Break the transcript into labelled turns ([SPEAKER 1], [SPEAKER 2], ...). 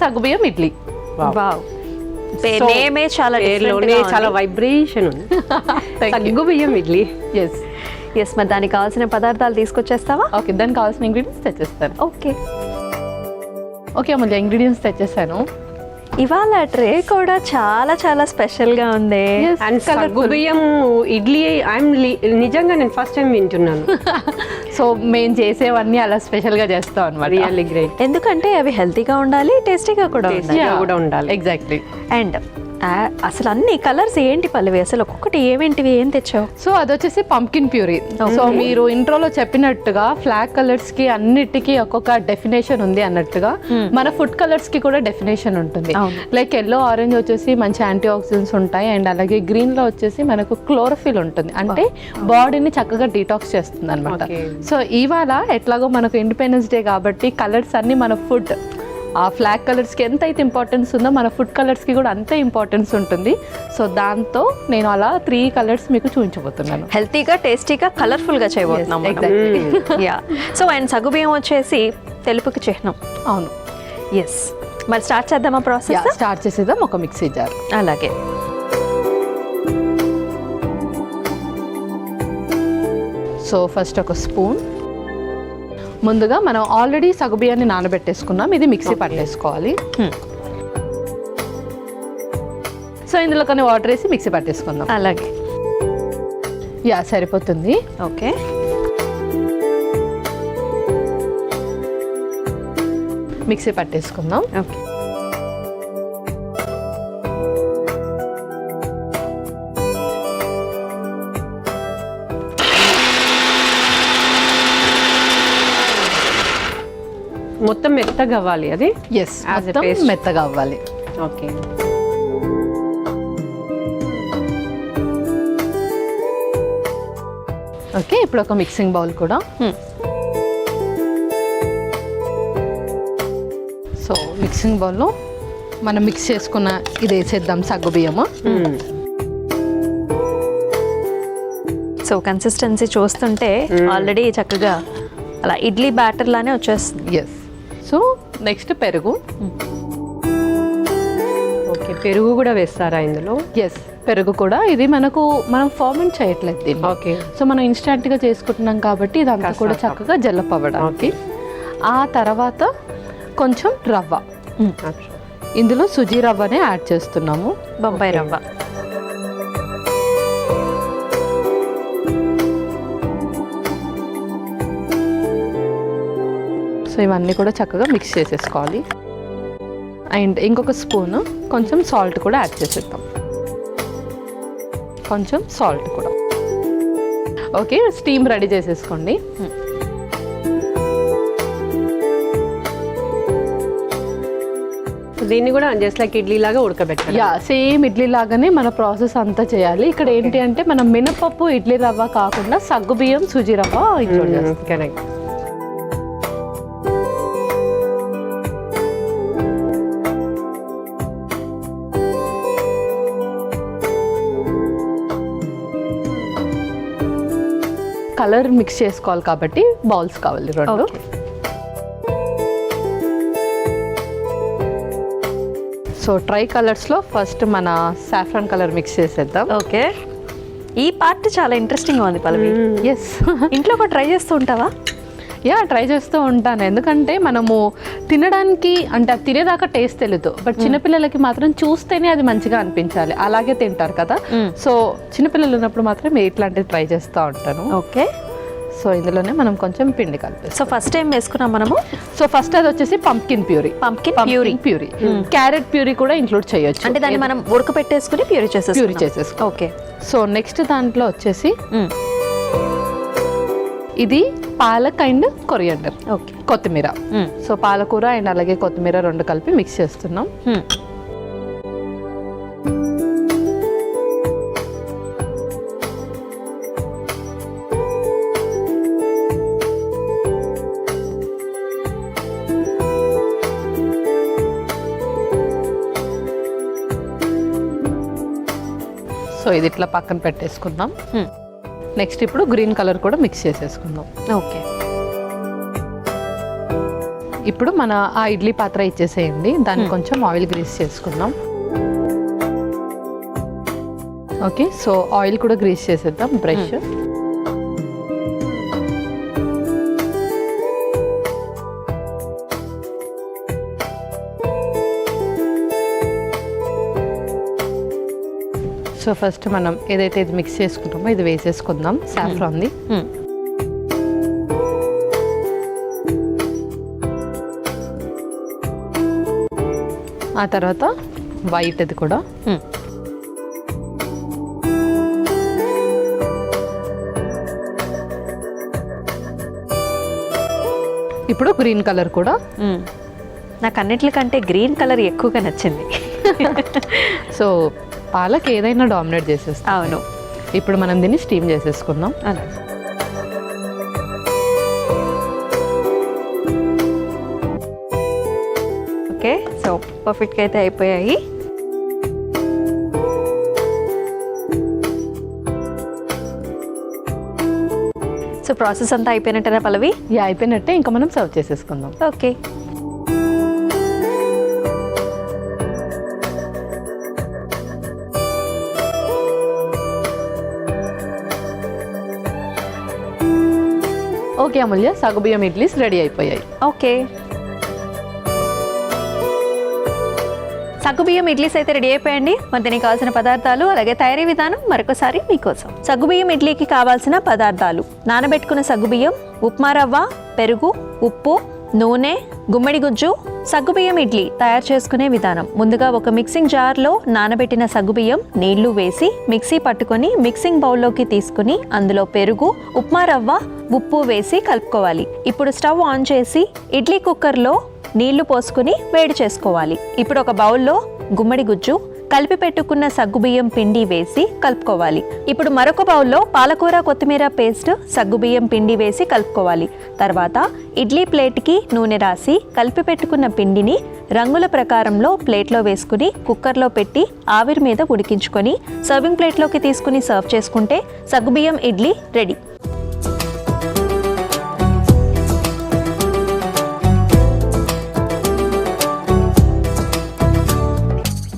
[SPEAKER 1] సగ్గుబియ్యం ఇడ్లీ.
[SPEAKER 2] వావ్, నేమే చాలా
[SPEAKER 3] వైబ్రేషన్ ఉంది. సగ్గుబియ్యం ఇడ్లీ.
[SPEAKER 2] ఎస్ మరి దానికి కావాల్సిన పదార్థాలు తీసుకొచ్చేస్తావా?
[SPEAKER 1] ఓకే, దానికి కావాల్సిన ఇంగ్రీడియంట్స్ తెచ్చేస్తాను.
[SPEAKER 2] ఓకే
[SPEAKER 1] అమూల్య, ఇంగ్రీడియంట్స్ తెచ్చేసాను.
[SPEAKER 2] ఇవాళ ట్రే కూడా చాలా చాలా స్పెషల్ గా ఉంది.
[SPEAKER 3] అండ్ సగ్గుబియ్యం ఇడ్లీ నిజంగా నేను ఫస్ట్ టైం వింటున్నాను.
[SPEAKER 1] సో మేము చేసేవన్నీ అలా స్పెషల్ గా చేస్తాం అనమాట.
[SPEAKER 3] Really great.
[SPEAKER 2] ఎందుకంటే అవి హెల్తీగా ఉండాలి, టేస్టీగా కూడా
[SPEAKER 3] ఉండాలి.
[SPEAKER 1] ఎగ్జాక్ట్లీ.
[SPEAKER 2] అండ్ అసలు అన్ని కలర్స్ ఏంటి పల్లవి, అసలు ఒక్కొక్కటి ఏమేంటివి, ఏం తెచ్చావు?
[SPEAKER 1] సో అది వచ్చేసి పంకిన్ ప్యూరీ. సో మీరు ఇంట్రోలో చెప్పినట్టుగా ఫ్లాగ్ కలర్స్ కి అన్నిటికీ ఒక్కొక్క డెఫినేషన్ ఉంది అన్నట్టుగా మన ఫుడ్ కలర్స్ కి కూడా డెఫినేషన్ ఉంటుంది. లైక్ ఎల్లో ఆరెంజ్ వచ్చేసి మంచి యాంటీ ఆక్సిడెంట్స్ ఉంటాయి, అండ్ అలాగే గ్రీన్ లో వచ్చేసి మనకు క్లోరోఫిల్ ఉంటుంది, అంటే బాడీని చక్కగా డీటాక్స్ చేస్తుంది అనమాట. సో ఇవాళ ఎట్లాగో మనకు ఇండిపెండెన్స్ డే కాబట్టి కలర్స్ అన్ని మన ఫుడ్, ఆ ఫ్లాగ్ కలర్స్కి ఎంత అయితే ఇంపార్టెన్స్ ఉందో మన ఫుడ్ కలర్స్కి కూడా అంతే ఇంపార్టెన్స్ ఉంటుంది. సో దాంతో నేను అలా 3 కలర్స్ మీకు చూపించబోతున్నాను.
[SPEAKER 2] హెల్తీగా, టేస్టీగా, కలర్ఫుల్గా చేయబోతున్నాం. సో అండ్ సగ్గుబియ్యం వచ్చేసి తెలుపుకి చిహ్నం.
[SPEAKER 1] అవును.
[SPEAKER 2] ఎస్, మరి స్టార్ట్ చేద్దామా ప్రాసెస్?
[SPEAKER 1] స్టార్ట్ చేసేద్దాం. ఒక మిక్సీ జార్.
[SPEAKER 2] అలాగే.
[SPEAKER 1] సో ఫస్ట్ ఒక స్పూన్. ముందుగా మనం ఆల్రెడీ సగ్గుబియ్యాన్ని నానబెట్టేసుకున్నాం, ఇది మిక్సీ పట్టేసుకోవాలి. సో ఇందులో కొన్ని వాటర్ వేసి మిక్సీ పట్టేసుకుందాం.
[SPEAKER 2] అలాగే.
[SPEAKER 1] సరిపోతుంది.
[SPEAKER 2] ఓకే.
[SPEAKER 1] మిక్సీ పట్టేసుకుందాం.
[SPEAKER 2] ఓకే.
[SPEAKER 3] మొత్తం మెత్తగా అవ్వాలి అది.
[SPEAKER 1] మొత్తం మెత్తగా అవ్వాలి.
[SPEAKER 3] ఓకే.
[SPEAKER 1] ఓకే, ఇప్పుడు ఒక మిక్సింగ్ బౌల్ కూడా. సో మిక్సింగ్ బౌల్లో మనం మిక్స్ చేసుకున్న ఇది వేసేద్దాం సగ్గుబియ్యము.
[SPEAKER 2] సో కన్సిస్టెన్సీ చూస్తుంటే ఆల్రెడీ చక్కగా అలా ఇడ్లీ బ్యాటర్ లానే వచ్చేస్తుంది.
[SPEAKER 1] ఎస్. సో నెక్స్ట్ పెరుగు.
[SPEAKER 3] ఓకే, పెరుగు కూడా వేస్తారా ఇందులో?
[SPEAKER 1] ఎస్, పెరుగు కూడా. ఇది మనం ఫర్మెంట్ చేయట్లేదు దీన్ని.
[SPEAKER 3] ఓకే.
[SPEAKER 1] సో మనం ఇన్స్టెంట్గా చేసుకుంటున్నాం కాబట్టి ఇదంతా కూడా చక్కగా జల్లప్ అవ్వడానికి. ఆ తర్వాత కొంచెం రవ్వ. ఇందులో సుజీ రవ్వనే యాడ్ చేస్తున్నాము,
[SPEAKER 2] బొంబాయి రవ్వ.
[SPEAKER 1] సో ఇవన్నీ కూడా చక్కగా మిక్స్ చేసేసుకోవాలి. అండ్ ఇంకొక స్పూన్ కొంచెం సాల్ట్ కూడా యాడ్ చేసేద్దాం. కొంచెం సాల్ట్ కూడా. ఓకే, స్టీమ్ రెడీ చేసేసుకోండి.
[SPEAKER 3] దీన్ని కూడా జస్ట్ లైక్ ఇడ్లీ లాగా ఉడకబెట్టాలి.
[SPEAKER 1] సేమ్ ఇడ్లీ లాగానే మన ప్రాసెస్ అంతా చేయాలి. ఇక్కడ ఏంటి అంటే మనం మినపప్పు ఇడ్లీ రవ్వ కాకుండా సగ్గుబియ్యం సుజీ రవ్వ ఇంక్లూడ్ చేస్తాం.
[SPEAKER 3] కరెక్ట్.
[SPEAKER 1] కలర్ మిక్స్ చేసుకోవాలి కాబట్టి బౌల్స్ కావాలి 2. సో ట్రై కలర్స్లో ఫస్ట్ మన సాఫ్రాన్ కలర్ మిక్స్ చేసేద్దాం.
[SPEAKER 2] ఓకే, ఈ పార్ట్ చాలా ఇంట్రెస్టింగ్గా ఉంది పల్లవి.
[SPEAKER 1] ఎస్.
[SPEAKER 2] ఇంట్లో కూడా ట్రై చేస్తూ ఉంటావా?
[SPEAKER 1] ట్రై చేస్తూ ఉంటాను. ఎందుకంటే మనము తినడానికి అంటే అది తినేదాకా టేస్ట్ తెలియదు, బట్ చిన్నపిల్లలకి మాత్రం చూస్తేనే అది మంచిగా అనిపించాలి, అలాగే తింటారు కదా. సో చిన్నపిల్లలు ఉన్నప్పుడు మాత్రం ఇట్లాంటివి ట్రై చేస్తూ ఉంటాను.
[SPEAKER 2] ఓకే.
[SPEAKER 1] సో ఇందులోనే మనం కొంచెం పిండి కలిపి.
[SPEAKER 2] సో ఫస్ట్ టైం వేసుకున్నాం మనము.
[SPEAKER 1] సో ఫస్ట్ అది వచ్చేసి పంప్కిన్ ప్యూరీ. క్యారెట్ ప్యూరీ కూడా ఇంక్లూడ్ చేయొచ్చు,
[SPEAKER 2] అంటే దాన్ని మనం ఉడకపెట్టేసుకుని ప్యూరీ చేసేసుకో. ఓకే.
[SPEAKER 1] సో నెక్స్ట్ దాంట్లో వచ్చేసి ఇది పాలక్ అండ్ కొరియండర్.
[SPEAKER 2] ఓకే.
[SPEAKER 1] కొత్తిమీర. సో పాలకూర అండ్ అలాగే కొత్తిమీర 2 కలిపి మిక్స్ చేస్తున్నాం. సో ఇది ఇట్లా పక్కన పెట్టేసుకుందాం. నెక్స్ట్ ఇప్పుడు గ్రీన్ కలర్ కూడా మిక్స్ చేసేసుకుందాం.
[SPEAKER 2] ఓకే.
[SPEAKER 1] ఇప్పుడు మన ఆ ఇడ్లీ పాత్ర ఇచ్చేసేయండి, దాన్ని కొంచెం ఆయిల్ గ్రీస్ చేసుకుందాం. ఓకే, సో ఆయిల్ కూడా గ్రీస్ చేసేద్దాం. బ్రష్ సో ఫస్ట్ మనం ఏదైతే ఇది మిక్స్ చేసుకుంటామో ఇది వేసేసుకుందాం. సాఫ్రాన్ది ఆ తర్వాత వైట్ అది కూడా, ఇప్పుడు గ్రీన్ కలర్ కూడా.
[SPEAKER 2] నాకు అన్నిటికంటే గ్రీన్ కలర్ ఎక్కువగా నచ్చింది.
[SPEAKER 1] సో పాలక్ ఏదైనా డామినేట్ చేసేస్తాం.
[SPEAKER 2] అవును,
[SPEAKER 1] ఇప్పుడు మనం దీన్ని స్టీమ్ చేసేసుకుందాం.
[SPEAKER 2] ఓకే, సో పర్ఫెక్ట్గా అయితే అయిపోయాయి. సో ప్రాసెస్ అంతా అయిపోయినట్టేనా పల్లవి?
[SPEAKER 1] యా, అయిపోయినట్టే. ఇంకా మనం సర్వ్ చేసేసుకుందాం.
[SPEAKER 2] ఓకే.
[SPEAKER 1] ఓకే అమూల్య, సగ్గుబియ్యం ఇడ్లీస్ రెడీ అయిపోయాయి.
[SPEAKER 2] ఓకే, సగ్గుబియ్యం ఇడ్లీస్ అయితే రెడీ అయిపోయండి. మరి దీనికి కావాల్సిన పదార్థాలు అలాగే తయారీ విధానం మరొకసారి మీకోసం. సగ్గుబియ్యం ఇడ్లీకి కావాల్సిన పదార్థాలు: నానబెట్టుకున్న సగ్గుబియ్యం, ఉప్మా రవ్వ, పెరుగు, ఉప్పు, నూనె, గుమ్మడి గుజ్జు. సగ్గుబియ్యం ఇడ్లీ తయారు చేసుకునే విధానం: ముందుగా ఒక మిక్సింగ్ జార్లో నానబెట్టిన సగ్గుబియ్యం నీళ్లు వేసి మిక్సీ పట్టుకొని మిక్సింగ్ బౌల్లోకి తీసుకుని అందులో పెరుగు, ఉప్మా రవ్వ, ఉప్పు వేసి కలుపుకోవాలి. ఇప్పుడు స్టవ్ ఆన్ చేసి ఇడ్లీ కుక్కర్లో నీళ్లు పోసుకుని వేడి చేసుకోవాలి. ఇప్పుడు ఒక బౌల్లో గుమ్మడి గుజ్జు, కలిపి పెట్టుకున్న సగ్గుబియ్యం పిండి వేసి కలుపుకోవాలి. ఇప్పుడు మరొక బౌల్లో పాలకూర కొత్తిమీర పేస్ట్, సగ్గుబియ్యం పిండి వేసి కలుపుకోవాలి. తర్వాత ఇడ్లీ ప్లేట్కి నూనె రాసి కలిపి పెట్టుకున్న పిండిని రంగుల ప్రకారంలో ప్లేట్లో వేసుకుని కుక్కర్లో పెట్టి ఆవిరి మీద ఉడికించుకొని సర్వింగ్ ప్లేట్లోకి తీసుకుని సర్వ్ చేసుకుంటే సగ్గుబియ్యం ఇడ్లీ రెడీ.